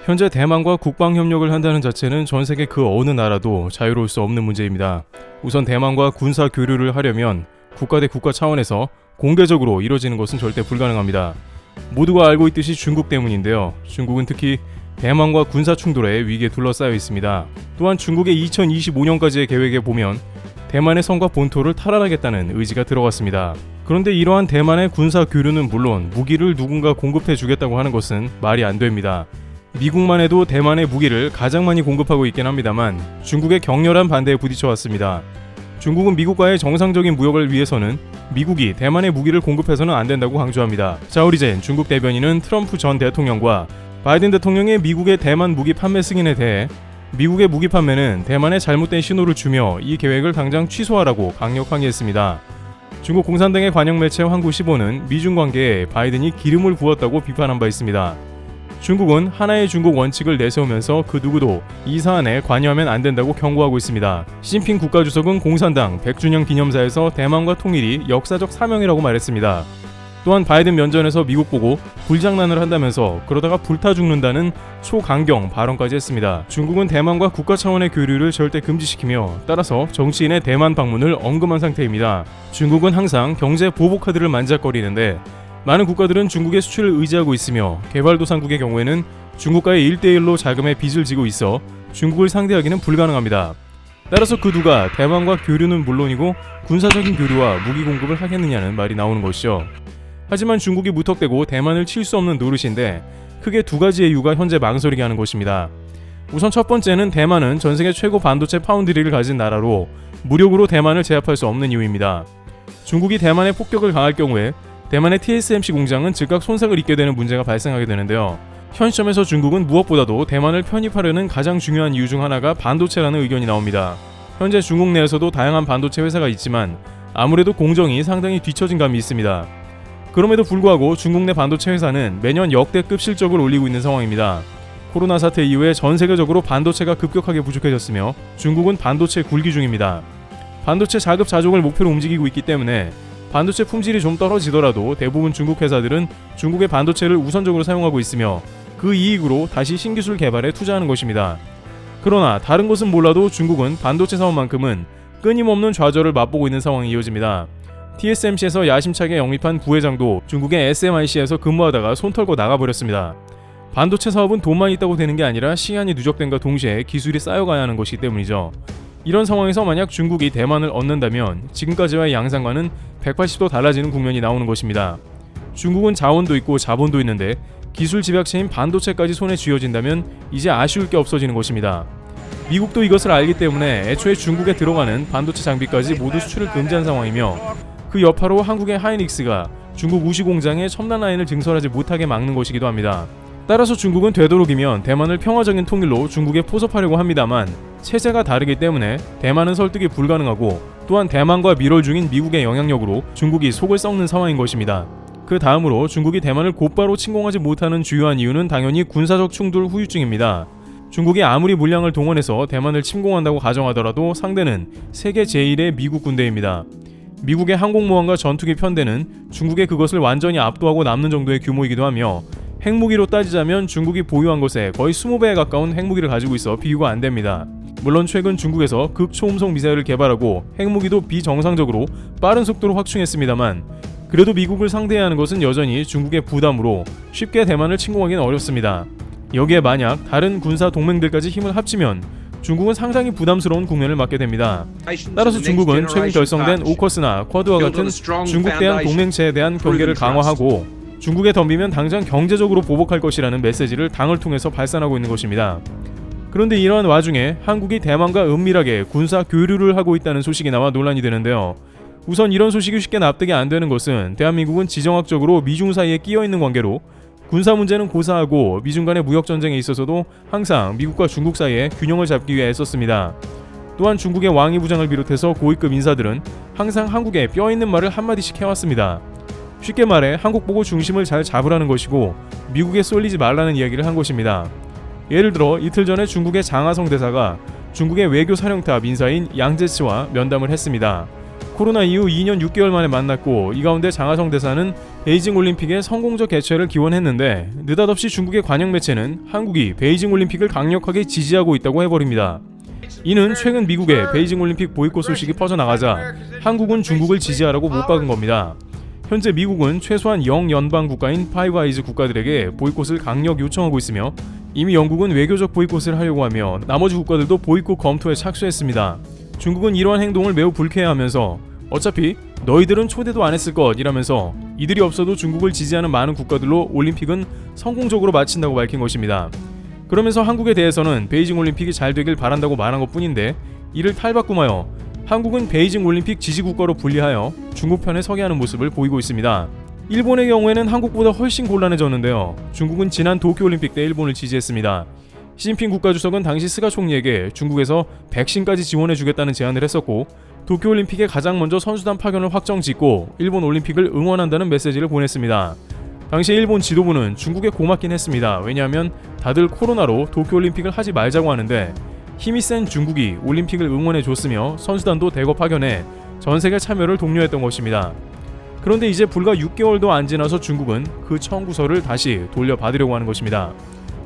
현재 대만과 국방협력을 한다는 자체는 전 세계 그 어느 나라도 자유로울 수 없는 문제입니다. 우선 대만과 군사 교류를 하려면 국가 대 국가 차원에서 공개적으로 이뤄지는 것은 절대 불가능합니다. 모두가 알고 있듯이 중국 때문인데요. 중국은 특히 대만과 군사 충돌의 위기에 둘러싸여 있습니다. 또한 중국의 2025년까지의 계획에 보면 대만의 성과 본토를 탈환하겠다는 의지가 들어갔습니다. 그런데 이러한 대만의 군사 교류는 물론 무기를 누군가 공급해 주겠다고 하는 것은 말이 안 됩니다. 미국만 해도 대만의 무기를 가장 많이 공급하고 있긴 합니다만 중국의 격렬한 반대에 부딪혀 왔습니다. 중국은 미국과의 정상적인 무역을 위해서는 미국이 대만의 무기를 공급해서는 안 된다고 강조합니다. 자오리젠 중국 대변인은 트럼프 전 대통령과 바이든 대통령의 미국의 대만 무기 판매 승인에 대해 미국의 무기 판매는 대만에 잘못된 신호를 주며 이 계획을 당장 취소하라고 강력 항의했습니다. 중국 공산당의 관영 매체 환구시보는 미중 관계에 바이든이 기름을 부었다고 비판한 바 있습니다. 중국은 하나의 중국 원칙을 내세우면서 그 누구도 이 사안에 관여하면 안 된다고 경고하고 있습니다. 시진핑 국가주석은 공산당 100주년 기념사에서 대만과 통일이 역사적 사명이라고 말했습니다. 또한 바이든 면전에서 미국 보고 불장난을 한다면서 그러다가 불타 죽는다는 초강경 발언까지 했습니다. 중국은 대만과 국가 차원의 교류를 절대 금지시키며 따라서 정치인의 대만 방문을 엄금한 상태입니다. 중국은 항상 경제 보복 카드를 만작거리는데 많은 국가들은 중국의 수출을 의지하고 있으며 개발도상국의 경우에는 중국과의 1대1로 자금의 빚을 지고 있어 중국을 상대하기는 불가능합니다. 따라서 그 누가 대만과 교류는 물론이고 군사적인 교류와 무기 공급을 하겠느냐는 말이 나오는 것이죠. 하지만 중국이 무턱대고 대만을 칠 수 없는 노릇인데 크게 두 가지의 이유가 현재 망설이게 하는 것입니다. 우선 첫 번째는 대만은 전세계 최고 반도체 파운드리를 가진 나라로 무력으로 대만을 제압할 수 없는 이유입니다. 중국이 대만에 폭격을 가할 경우에 대만의 TSMC 공장은 즉각 손상을 입게 되는 문제가 발생하게 되는데요. 현 시점에서 중국은 무엇보다도 대만을 편입하려는 가장 중요한 이유 중 하나가 반도체라는 의견이 나옵니다. 현재 중국 내에서도 다양한 반도체 회사가 있지만 아무래도 공정이 상당히 뒤처진 감이 있습니다. 그럼에도 불구하고 중국 내 반도체 회사는 매년 역대급 실적을 올리고 있는 상황입니다. 코로나 사태 이후에 전 세계적으로 반도체가 급격하게 부족해졌으며 중국은 반도체 굴기 중입니다. 반도체 자급자족을 목표로 움직이고 있기 때문에 반도체 품질이 좀 떨어지더라도 대부분 중국 회사들은 중국의 반도체를 우선적으로 사용하고 있으며 그 이익으로 다시 신기술 개발에 투자하는 것입니다. 그러나 다른 것은 몰라도 중국은 반도체 사업만큼은 끊임없는 좌절을 맛보고 있는 상황이 이어집니다. TSMC에서 야심차게 영입한 부회장도 중국의 SMIC에서 근무하다가 손 털고 나가버렸습니다. 반도체 사업은 돈만 있다고 되는 게 아니라 시간이 누적됨과 동시에 기술이 쌓여가야 하는 것이기 때문이죠. 이런 상황에서 만약 중국이 대만을 얻는다면 지금까지와의 양상과는 180도 달라지는 국면이 나오는 것입니다. 중국은 자원도 있고 자본도 있는데 기술 집약체인 반도체까지 손에 쥐어진다면 이제 아쉬울 게 없어지는 것입니다. 미국도 이것을 알기 때문에 애초에 중국에 들어가는 반도체 장비까지 모두 수출을 금지한 상황이며 그 여파로 한국의 하이닉스가 중국 우시 공장에 첨단 라인을 증설하지 못하게 막는 것이기도 합니다. 따라서 중국은 되도록이면 대만을 평화적인 통일로 중국에 포섭하려고 합니다만 체제가 다르기 때문에 대만은 설득이 불가능하고 또한 대만과 밀월 중인 미국의 영향력으로 중국이 속을 썩는 상황인 것입니다. 그 다음으로 중국이 대만을 곧바로 침공하지 못하는 주요한 이유는 당연히 군사적 충돌 후유증입니다. 중국이 아무리 물량을 동원해서 대만을 침공한다고 가정하더라도 상대는 세계 제1의 미국 군대입니다. 미국의 항공모함과 전투기 편대는 중국의 그것을 완전히 압도하고 남는 정도의 규모이기도 하며 핵무기로 따지자면 중국이 보유한 것에 거의 20배에 가까운 핵무기를 가지고 있어 비교가 안 됩니다. 물론 최근 중국에서 극초음속 미사일을 개발하고 핵무기도 비정상적으로 빠른 속도로 확충했습니다만 그래도 미국을 상대해야 하는 것은 여전히 중국의 부담으로 쉽게 대만을 침공하기는 어렵습니다. 여기에 만약 다른 군사 동맹들까지 힘을 합치면 중국은 상당히 부담스러운 국면을 맞게 됩니다. 따라서 중국은 최근 결성된 오커스나 쿼드와 같은 중국 대한 동맹체에 대한 경계를 강화하고 중국에 덤비면 당장 경제적으로 보복할 것이라는 메시지를 당을 통해서 발산하고 있는 것입니다. 그런데 이러한 와중에 한국이 대만과 은밀하게 군사 교류를 하고 있다는 소식이 나와 논란이 되는데요. 우선 이런 소식이 쉽게 납득이 안 되는 것은 대한민국은 지정학적으로 미중 사이에 끼어있는 관계로 군사 문제는 고사하고 미중 간의 무역 전쟁에 있어서도 항상 미국과 중국 사이에 균형을 잡기 위해 애썼습니다. 또한 중국의 왕이 부장을 비롯해서 고위급 인사들은 항상 한국에 뼈있는 말을 한마디씩 해왔습니다. 쉽게 말해 한국 보고 중심을 잘 잡으라는 것이고 미국에 쏠리지 말라는 이야기를 한 것입니다. 예를 들어 이틀 전에 중국의 장하성 대사가 중국의 외교 사령탑 인사인 양제치와 면담을 했습니다. 코로나 이후 2년 6개월 만에 만났고 이 가운데 장하성 대사는 베이징 올림픽의 성공적 개최를 기원했는데 느닷없이 중국의 관영 매체는 한국이 베이징 올림픽을 강력하게 지지하고 있다고 해버립니다. 이는 최근 미국의 베이징 올림픽 보이콧 소식이 퍼져나가자 한국은 중국을 지지하라고 못 박은 겁니다. 현재 미국은 최소한 영연방 국가인 파이브 아이즈 국가들에게 보이콧을 강력 요청하고 있으며 이미 영국은 외교적 보이콧을 하려고 하며 나머지 국가들도 보이콧 검토에 착수했습니다. 중국은 이러한 행동을 매우 불쾌해하면서 어차피 너희들은 초대도 안 했을 것이라면서 이들이 없어도 중국을 지지하는 많은 국가들로 올림픽은 성공적으로 마친다고 밝힌 것입니다. 그러면서 한국에 대해서는 베이징 올림픽이 잘 되길 바란다고 말한 것뿐인데 이를 탈바꿈하여 한국은 베이징 올림픽 지지국가로 분리하여 중국 편에 서게 하는 모습을 보이고 있습니다. 일본의 경우에는 한국보다 훨씬 곤란해졌는데요. 중국은 지난 도쿄올림픽 때 일본을 지지했습니다. 시진핑 국가주석은 당시 스가 총리에게 중국에서 백신까지 지원해주겠다는 제안을 했었고 도쿄올림픽에 가장 먼저 선수단 파견을 확정짓고 일본 올림픽을 응원한다는 메시지를 보냈습니다. 당시 일본 지도부는 중국에 고맙긴 했습니다. 왜냐하면 다들 코로나로 도쿄올림픽을 하지 말자고 하는데 힘이 센 중국이 올림픽을 응원해줬으며 선수단도 대거 파견해 전세계 참여를 독려했던 것입니다. 그런데 이제 불과 6개월도 안 지나서 중국은 그 청구서를 다시 돌려받으려고 하는 것입니다.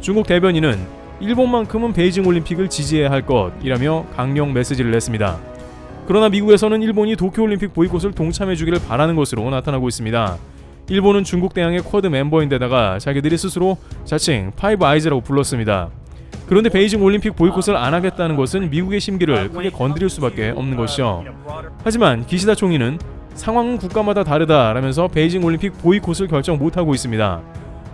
중국 대변인은 일본만큼은 베이징 올림픽을 지지해야 할 것이라며 강력 메시지를 냈습니다. 그러나 미국에서는 일본이 도쿄올림픽 보이콧을 동참해주기를 바라는 것으로 나타나고 있습니다. 일본은 중국 대항의 쿼드 멤버인데다가 자기들이 스스로 자칭 파이브 아이즈라고 불렀습니다. 그런데 베이징 올림픽 보이콧을 안 하겠다는 것은 미국의 심기를 크게 건드릴 수밖에 없는 것이죠. 하지만 기시다 총리는 상황은 국가마다 다르다라면서 베이징 올림픽 보이콧을 결정 못하고 있습니다.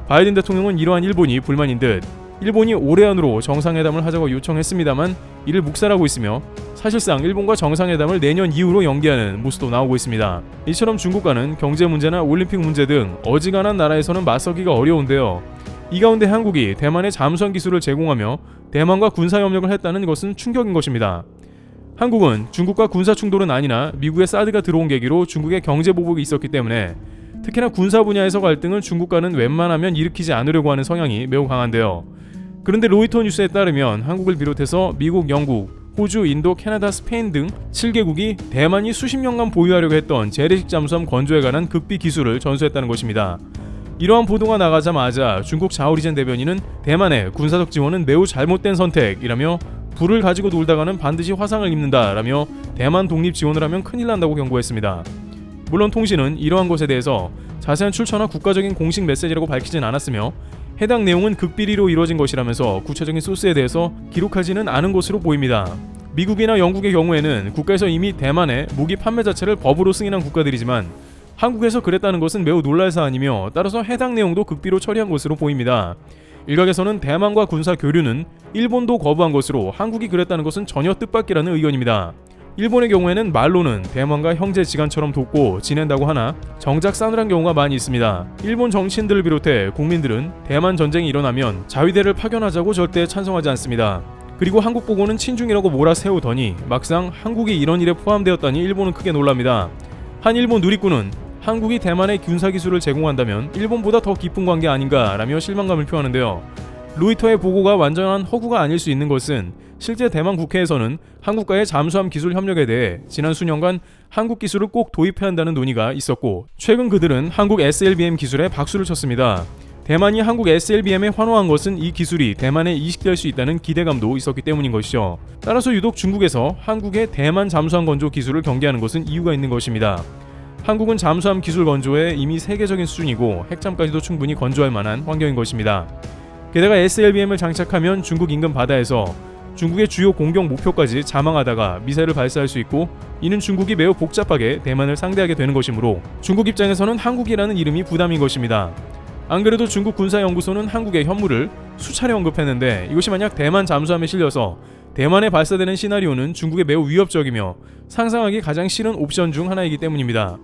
바이든 대통령은 이러한 일본이 불만인 듯 일본이 올해 안으로 정상회담을 하자고 요청했습니다만 이를 묵살하고 있으며 사실상 일본과 정상회담을 내년 이후로 연기하는 모습도 나오고 있습니다. 이처럼 중국과는 경제 문제나 올림픽 문제 등 어지간한 나라에서는 맞서기가 어려운데요. 이 가운데 한국이 대만에 잠수함 기술을 제공하며 대만과 군사협력을 했다는 것은 충격인 것입니다. 한국은 중국과 군사 충돌은 아니나 미국의 사드가 들어온 계기로 중국의 경제 보복이 있었기 때문에 특히나 군사 분야에서 갈등을 중국과는 웬만하면 일으키지 않으려고 하는 성향이 매우 강한데요. 그런데 로이터 뉴스에 따르면 한국을 비롯해서 미국, 영국, 호주, 인도, 캐나다, 스페인 등 7개국이 대만이 수십 년간 보유하려고 했던 재래식 잠수함 건조에 관한 극비 기술을 전수했다는 것입니다. 이러한 보도가 나가자마자 중국 자오리젠 대변인은 대만의 군사적 지원은 매우 잘못된 선택이라며 불을 가지고 놀다가는 반드시 화상을 입는다라며 대만 독립 지원을 하면 큰일 난다고 경고했습니다. 물론 통신은 이러한 것에 대해서 자세한 출처나 국가적인 공식 메시지라고 밝히진 않았으며 해당 내용은 극비리로 이루어진 것이라면서 구체적인 소스에 대해서 기록하지는 않은 것으로 보입니다. 미국이나 영국의 경우에는 국가에서 이미 대만의 무기 판매 자체를 법으로 승인한 국가들이지만 한국에서 그랬다는 것은 매우 놀랄 사안이며 따라서 해당 내용도 극비로 처리한 것으로 보입니다. 일각에서는 대만과 군사 교류는 일본도 거부한 것으로 한국이 그랬다는 것은 전혀 뜻밖이라는 의견입니다. 일본의 경우에는 말로는 대만과 형제 지간처럼 돕고 지낸다고 하나 정작 싸늘한 경우가 많이 있습니다. 일본 정치인들을 비롯해 국민들은 대만 전쟁이 일어나면 자위대를 파견하자고 절대 찬성하지 않습니다. 그리고 한국 보고는 친중이라고 몰아세우더니 막상 한국이 이런 일에 포함되었다니 일본은 크게 놀랍니다. 한 일본 누리꾼은 한국이 대만에 군사기술을 제공한다면 일본보다 더 깊은 관계 아닌가라며 실망감을 표하는데요. 로이터의 보고가 완전한 허구가 아닐 수 있는 것은 실제 대만 국회에서는 한국과의 잠수함 기술 협력에 대해 지난 수년간 한국 기술을 꼭 도입해야 한다는 논의가 있었고 최근 그들은 한국 SLBM 기술에 박수를 쳤습니다. 대만이 한국 SLBM에 환호한 것은 이 기술이 대만에 이식될 수 있다는 기대감도 있었기 때문인 것이죠. 따라서 유독 중국에서 한국의 대만 잠수함 건조 기술을 경계하는 것은 이유가 있는 것입니다. 한국은 잠수함 기술 건조에 이미 세계적인 수준이고 핵잠까지도 충분히 건조할 만한 환경인 것입니다. 게다가 SLBM을 장착하면 중국 인근 바다에서 중국의 주요 공격 목표까지 자망하다가 미사일을 발사할 수 있고 이는 중국이 매우 복잡하게 대만을 상대하게 되는 것이므로 중국 입장에서는 한국이라는 이름이 부담인 것입니다. 안 그래도 중국 군사연구소는 한국의 현무를 수차례 언급했는데 이것이 만약 대만 잠수함에 실려서 대만에 발사되는 시나리오는 중국에 매우 위협적이며 상상하기 가장 싫은 옵션 중 하나이기 때문입니다.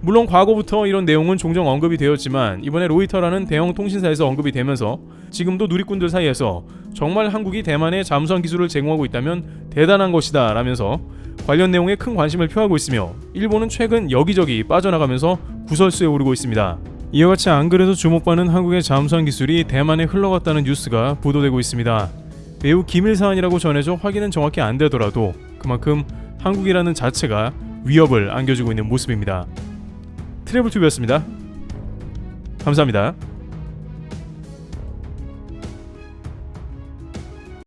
물론 과거부터 이런 내용은 종종 언급이 되었지만 이번에 로이터라는 대형 통신사에서 언급이 되면서 지금도 누리꾼들 사이에서 정말 한국이 대만에 잠수함 기술을 제공하고 있다면 대단한 것이다 라면서 관련 내용에 큰 관심을 표하고 있으며 일본은 최근 여기저기 빠져나가면서 구설수에 오르고 있습니다. 이와 같이 안 그래도 주목받는 한국의 잠수함 기술이 대만에 흘러갔다는 뉴스가 보도되고 있습니다. 매우 기밀 사안이라고 전해져 확인은 정확히 안 되더라도 그만큼 한국이라는 자체가 위협을 안겨주고 있는 모습입니다. 트래블튜브였습니다. 감사합니다.